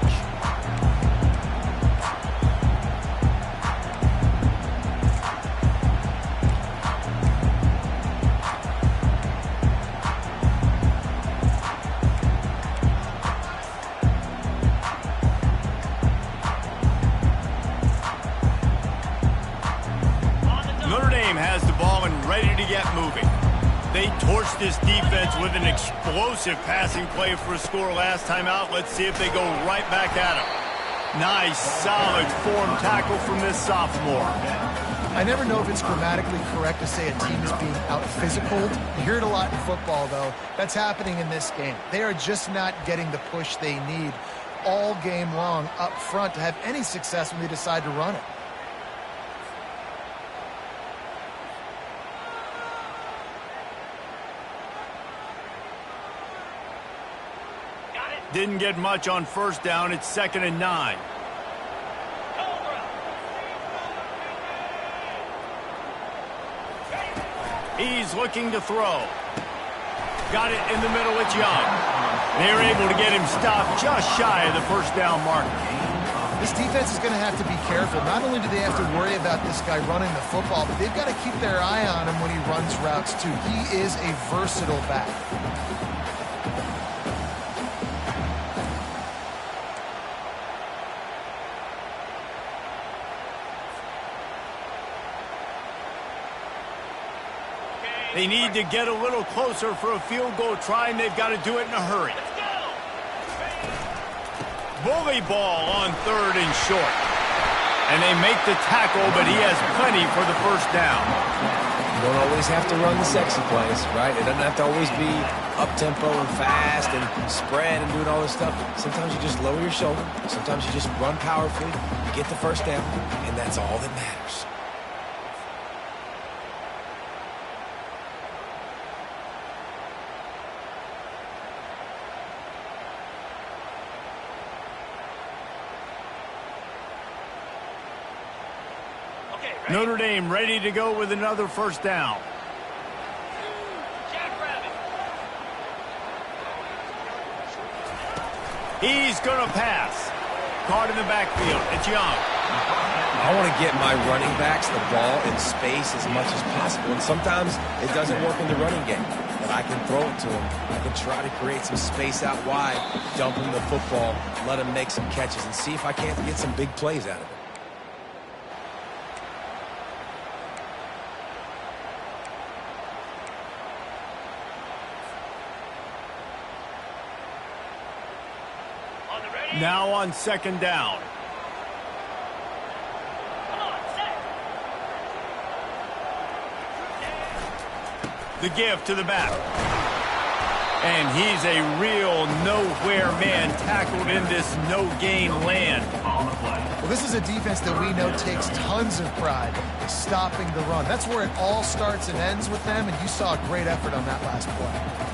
Has the ball and ready to get moving. They torched this defense with an explosive passing play for a score last time out. Let's see if they go right back at him. Nice, solid form tackle from this sophomore. I never know if it's grammatically correct to say a team is being out-physicaled. You hear it a lot in football, though. That's happening in this game. They are just not getting the push they need all game long up front to have any success when they decide to run it. Didn't get much on first down. It's 2nd and 9. He's looking to throw. Got it in the middle. It's Young. They're able to get him stopped just shy of the first down mark. This defense is going to have to be careful. Not only do they have to worry about this guy running the football, but they've got to keep their eye on him when he runs routes too. He is a versatile back. They need to get a little closer for a field goal try, and they've got to do it in a hurry. Bully ball on 3rd and short. And they make the tackle, but he has plenty for the first down. You don't always have to run the sexy plays, right? It doesn't have to always be up-tempo and fast and spread and doing all this stuff. Sometimes you just lower your shoulder. Sometimes you just run powerfully. You get the first down, and that's all that matters. Notre Dame ready to go with another first down. He's going to pass. Caught in the backfield. It's Young. I want to get my running backs the ball in space as much as possible. And sometimes it doesn't work in the running game. But I can throw it to him. I can try to create some space out wide, dump him the football, let him make some catches, and see if I can't get some big plays out of it. Now on 2nd down. The give to the back. And he's a real nowhere man tackled in this no-gain land. Well, this is a defense that we know takes tons of pride stopping the run. That's where it all starts and ends with them, and you saw a great effort on that last play.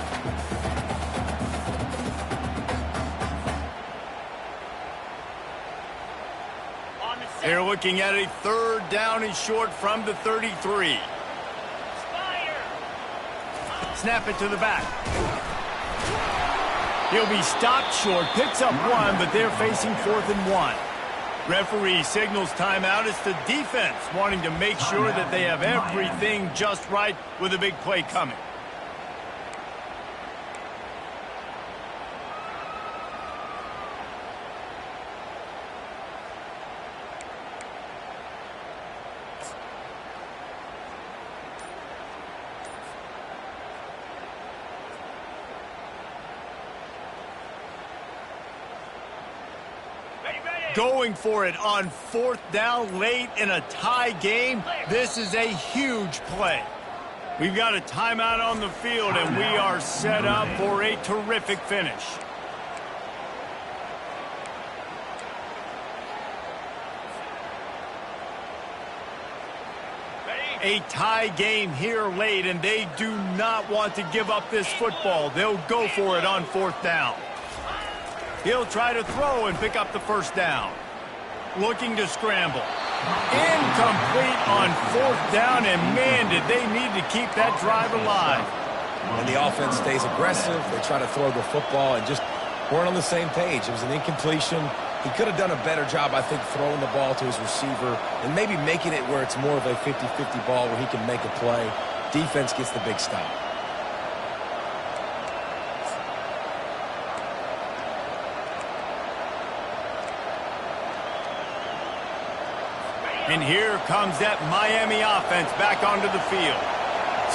They're looking at a 3rd down and short from the 33. Snap it to the back. He'll be stopped short, picks up 1, but they're facing 4th and 1. Referee signals timeout. It's the defense wanting to make sure that they have everything just right with a big play coming. Going for it on 4th down late in a tie game. This is a huge play. We've got a timeout on the field, and we are set up for a terrific finish. A tie game here late, and they do not want to give up this football. They'll go for it on 4th down. He'll try to throw and pick up the first down. Looking to scramble. Incomplete on 4th down, and man, did they need to keep that drive alive. And the offense stays aggressive. They try to throw the football and just weren't on the same page. It was an incompletion. He could have done a better job, I think, throwing the ball to his receiver and maybe making it where it's more of a 50-50 ball where he can make a play. Defense gets the big stop. And here comes that Miami offense back onto the field.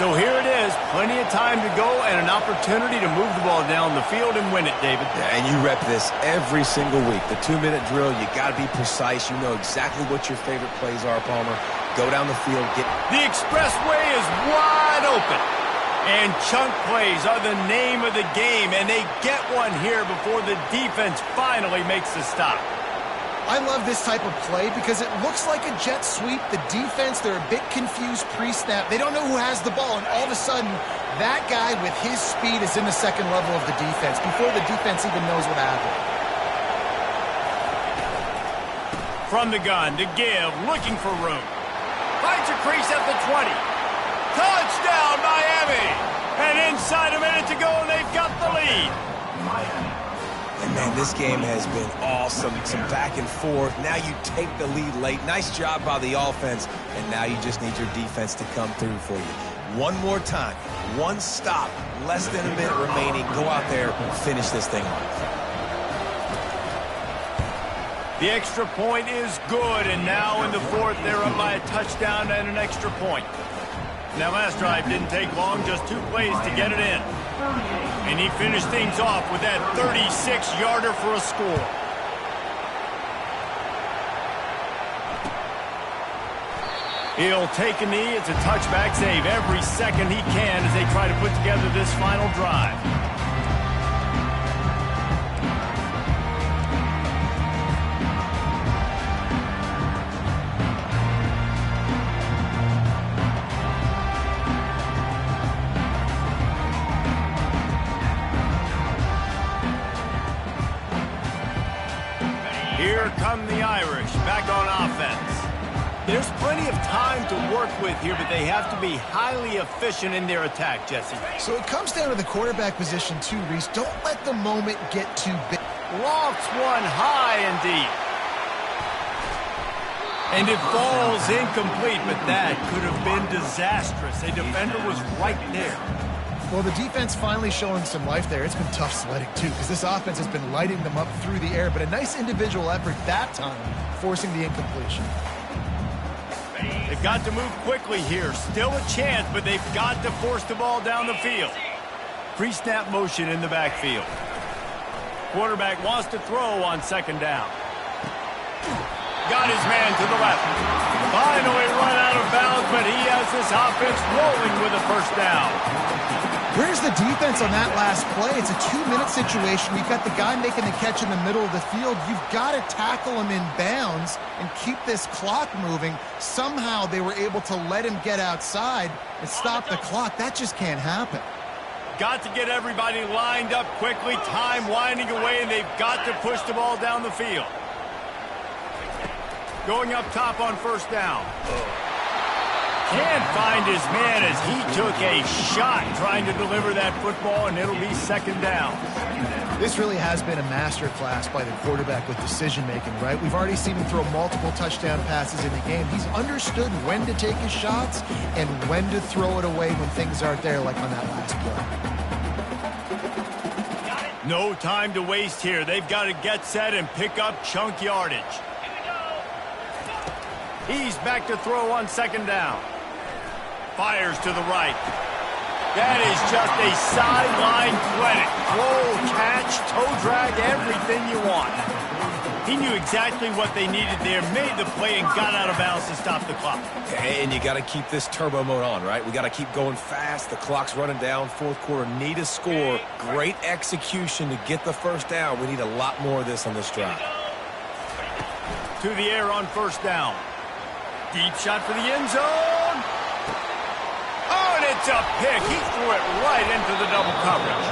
So here it is, plenty of time to go and an opportunity to move the ball down the field and win it, David. Yeah, and you rep this every single week. The 2-minute drill, you got to be precise. You know exactly what your favorite plays are, Palmer. Go down the field. The expressway is wide open. And chunk plays are the name of the game, and they get one here before the defense finally makes the stop. I love this type of play because it looks like a jet sweep. The defense, they're a bit confused pre-snap. They don't know who has the ball, and all of a sudden, that guy with his speed is in the second level of the defense before the defense even knows what happened. From the gun to give, looking for room. Finds a crease at the 20. Touchdown, Miami! And inside a minute to go, and they've got the lead. And, man, this game has been awesome. Some back and forth. Now you take the lead late. Nice job by the offense. And now you just need your defense to come through for you. One more time. One stop. Less than a minute remaining. Go out there and finish this thing off. The extra point is good. And now in the fourth, they're up by a touchdown and an extra point. Now, last drive didn't take long, just 2 plays to get it in. And he finished things off with that 36-yarder for a score. He'll take a knee. It's a touchback save every second he can as they try to put together this final drive. Here come the Irish, back on offense. There's plenty of time to work with here, but they have to be highly efficient in their attack, Jesse. So it comes down to the quarterback position too, Reese. Don't let the moment get too big. Lofts one high and deep. And it falls incomplete, but that could have been disastrous. A defender was right there. Well, the defense finally showing some life there. It's been tough sledding, too, because this offense has been lighting them up through the air. But a nice individual effort that time, forcing the incompletion. They've got to move quickly here. Still a chance, but they've got to force the ball down the field. Pre-snap motion in the backfield. Quarterback wants to throw on second down. Got his man to the left. Finally run out of bounds, but he has this offense rolling with a first down. Where's the defense on that last play? It's a 2-minute situation. You've got the guy making the catch in the middle of the field. You've got to tackle him in bounds and keep this clock moving. Somehow they were able to let him get outside and stop the clock. That just can't happen. Got to get everybody lined up quickly. Time winding away, and they've got to push the ball down the field. Going up top on first down. Can't find his man as he took a shot trying to deliver that football, and it'll be second down. This really has been a masterclass by the quarterback with decision-making, right? We've already seen him throw multiple touchdown passes in the game. He's understood when to take his shots and when to throw it away when things aren't there, like on that last play. No time to waste here. They've got to get set and pick up chunk yardage. He's back to throw on second down. Fires to the right. That is just a sideline clinic. Roll, catch, toe drag, everything you want. He knew exactly what they needed there, made the play, and got out of bounds to stop the clock. And you got to keep this turbo mode on, right? We got to keep going fast. The clock's running down. Fourth quarter, need a score. Great execution to get the first down. We need a lot more of this on this drive. To the air on first down. Deep shot for the end zone. Oh, and it's a pick. He threw it right into the double coverage.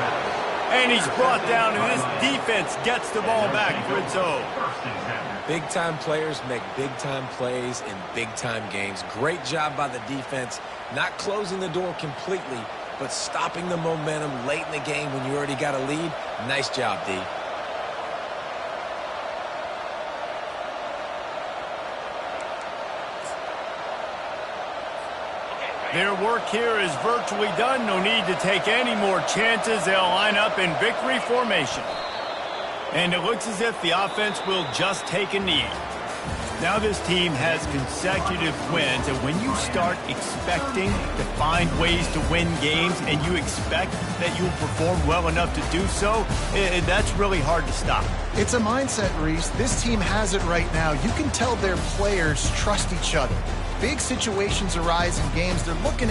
And he's brought down, and this defense gets the ball back for its own. Big-time players make big-time plays in big-time games. Great job by the defense, not closing the door completely, but stopping the momentum late in the game when you already got a lead. Nice job, D. Their work here is virtually done. No need to take any more chances. They'll line up in victory formation. And it looks as if the offense will just take a knee. Now this team has consecutive wins, and when you start expecting to find ways to win games and you expect that you'll perform well enough to do so, that's really hard to stop. It's a mindset, Reese. This team has it right now. You can tell their players trust each other. Big situations arise in games. They're looking